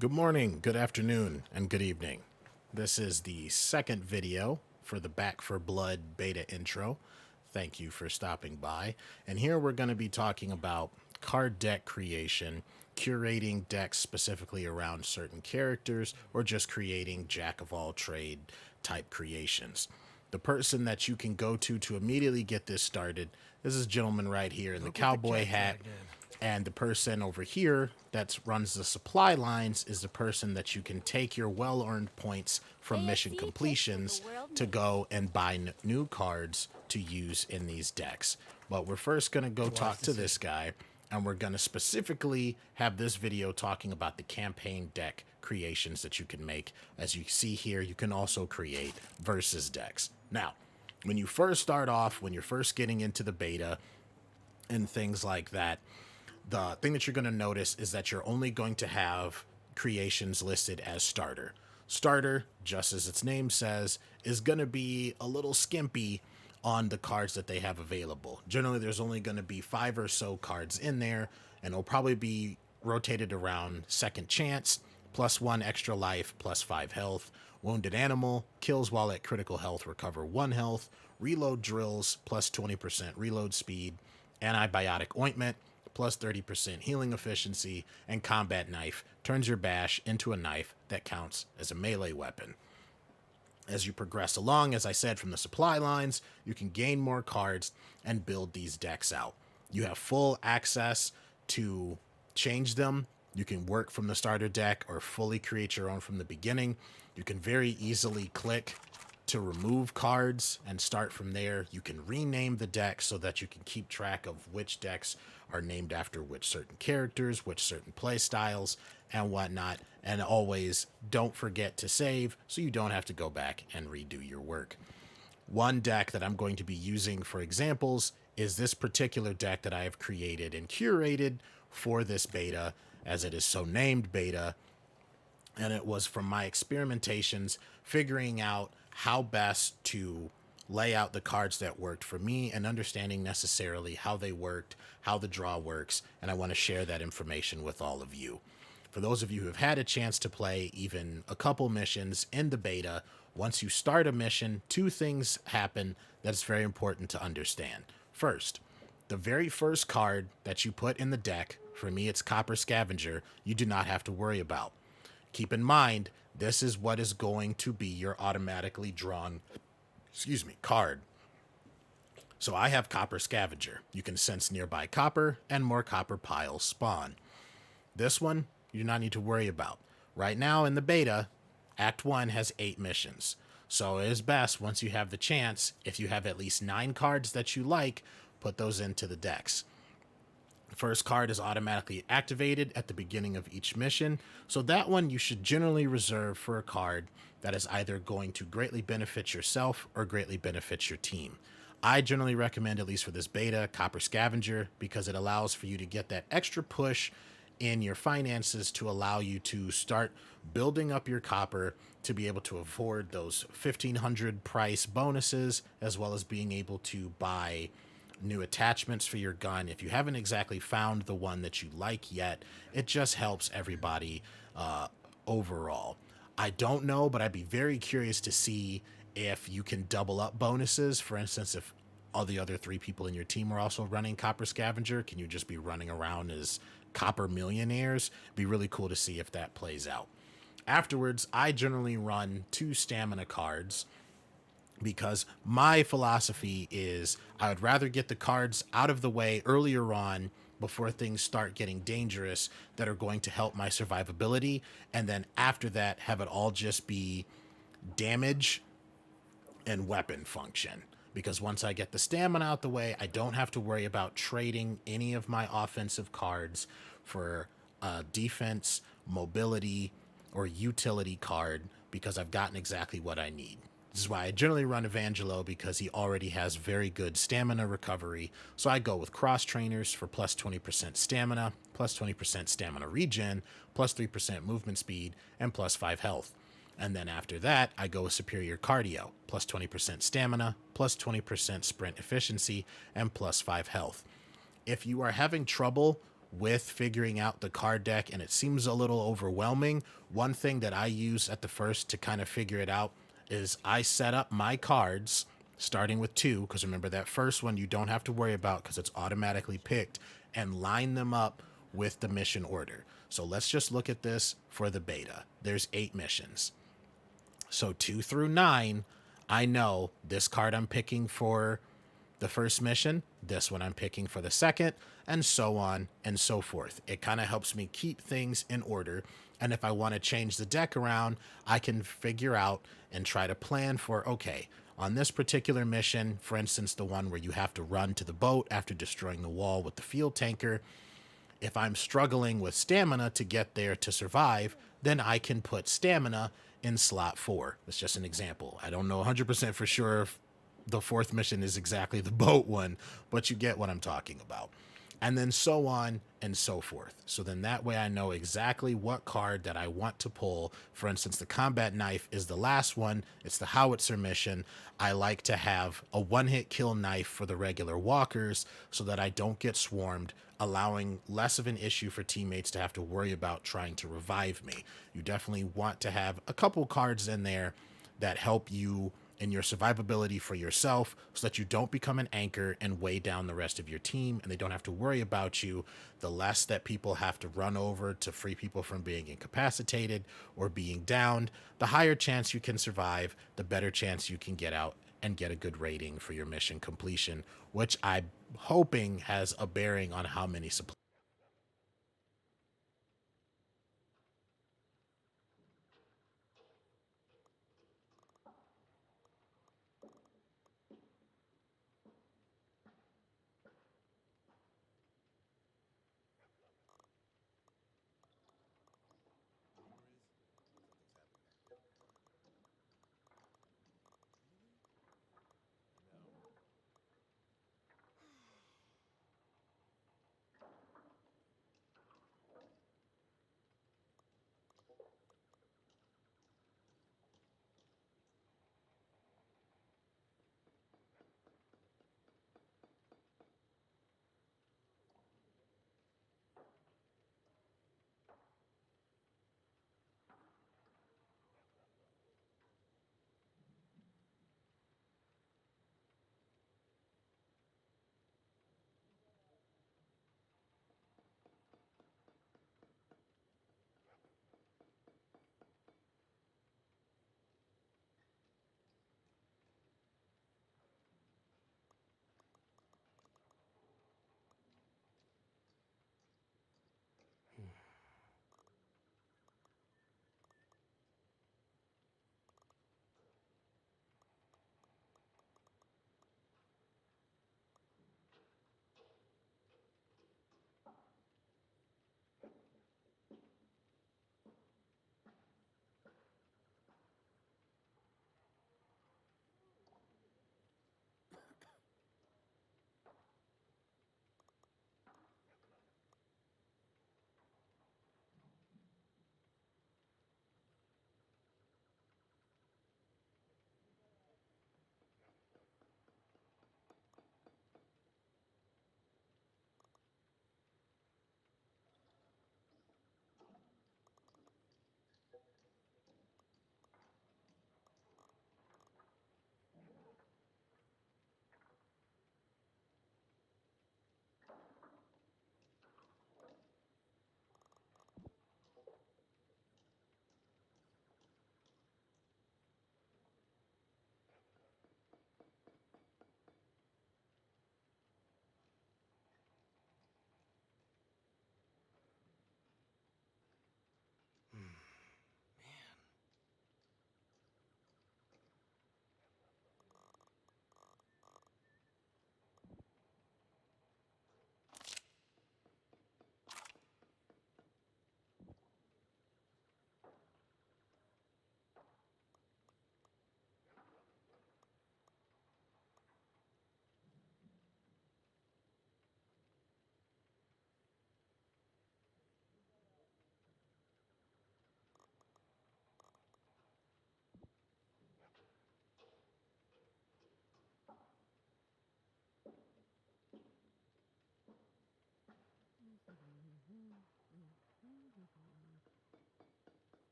Good morning, good afternoon, and good evening. This is the second video for the Back for Blood beta intro. Thank you for stopping by. And here we're going to be talking about card deck creation, curating decks specifically around certain characters, or just creating jack of all trade type creations. The person that you can go to immediately get this started is this gentleman right here in the cowboy hat. And the person over here that runs the supply lines is the person that you can take your well-earned points from mission completions to go and buy new cards to use in these decks. But we're first going to go talk to this guy, and we're going to specifically have this video talking about the campaign deck creations that you can make. As you see here, you can also create versus decks. Now, when you first start off, when you're first getting into the beta and things like that, the thing that you're going to notice is that you're only going to have creations listed as starter. Starter, just as its name says, is going to be a little skimpy on the cards that they have available. Generally, there's only going to be 5 or so cards in there, and it'll probably be rotated around second chance, +1 extra life, +5 health, wounded animal, kills while at critical health, recover 1 health, reload drills, +20% reload speed, antibiotic ointment, +30% healing efficiency, and combat knife turns your bash into a knife that counts as a melee weapon. As you progress along, as I said, from the supply lines, you can gain more cards and build these decks out. You have full access to change them. You can work from the starter deck or fully create your own from the beginning. You can very easily click to remove cards and start from there. You can rename the deck so that you can keep track of which decks are named after which certain characters, which certain play styles, and whatnot. And always don't forget to save so you don't have to go back and redo your work. One deck that I'm going to be using for examples is this particular deck that I have created and curated for this beta, as it is so named beta. And it was from my experimentations figuring out how best to lay out the cards that worked for me and understanding necessarily how they worked, how the draw works, and I want to share that information with all of you. For those of you who have had a chance to play even a couple missions in the beta, once you start a mission, 2 things happen that's very important to understand. First, the very first card that you put in the deck, for me it's Copper Scavenger, you do not have to worry about. Keep in mind, this is what is going to be your automatically drawn, card. So I have Copper Scavenger. You can sense nearby copper and more copper piles spawn. This one, you do not need to worry about. Right now in the beta, Act 1 has 8 missions. So it is best, once you have the chance, if you have at least 9 cards that you like, put those into the decks. First card is automatically activated at the beginning of each mission, so that one you should generally reserve for a card that is either going to greatly benefit yourself or greatly benefit your team. I generally recommend, at least for this beta, Copper Scavenger, because it allows for you to get that extra push in your finances to allow you to start building up your copper to be able to afford those 1,500 price bonuses, as well as being able to buy new attachments for your gun. If you haven't exactly found the one that you like yet, it just helps everybody overall. I don't know, but I'd be very curious to see if you can double up bonuses. For instance, if all the other 3 people in your team are also running Copper Scavenger, can you just be running around as copper millionaires? Be really cool to see if that plays out. Afterwards, I generally run 2 stamina cards, because my philosophy is I would rather get the cards out of the way earlier on before things start getting dangerous that are going to help my survivability, and then after that have it all just be damage and weapon function. Because once I get the stamina out the way, I don't have to worry about trading any of my offensive cards for defense, mobility, or utility card, because I've gotten exactly what I need. This is why I generally run Evangelo, because he already has very good stamina recovery. So I go with cross trainers for +20% stamina, +20% stamina regen, +3% movement speed, and +5 health. And then after that, I go with superior cardio, +20% stamina, +20% sprint efficiency, and +5 health. If you are having trouble with figuring out the card deck and it seems a little overwhelming, one thing that I use at the first to kind of figure it out is I set up my cards starting with 2, because remember that first one you don't have to worry about because it's automatically picked, and line them up with the mission order. So let's just look at this for the beta. There's 8 missions. So 2 through 9, I know this card I'm picking for the first mission, this one I'm picking for the second, and so on and so forth. It kind of helps me keep things in order. And if I want to change the deck around, I can figure out and try to plan for, okay, on this particular mission, for instance, the one where you have to run to the boat after destroying the wall with the fuel tanker, if I'm struggling with stamina to get there to survive, then I can put stamina in slot 4. That's just an example. I don't know 100% for sure if the fourth mission is exactly the boat one, but you get what I'm talking about. And then so on and so forth. So then that way I know exactly what card that I want to pull. For instance, the combat knife is the last one. It's the howitzer mission. I like to have a one-hit kill knife for the regular walkers so that I don't get swarmed, allowing less of an issue for teammates to have to worry about trying to revive me. You definitely want to have a couple cards in there that help you in your survivability for yourself so that you don't become an anchor and weigh down the rest of your team and they don't have to worry about you. The less that people have to run over to free people from being incapacitated or being downed, the higher chance you can survive, the better chance you can get out and get a good rating for your mission completion, which I'm hoping has a bearing on how many supplies.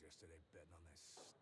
yesterday betting on that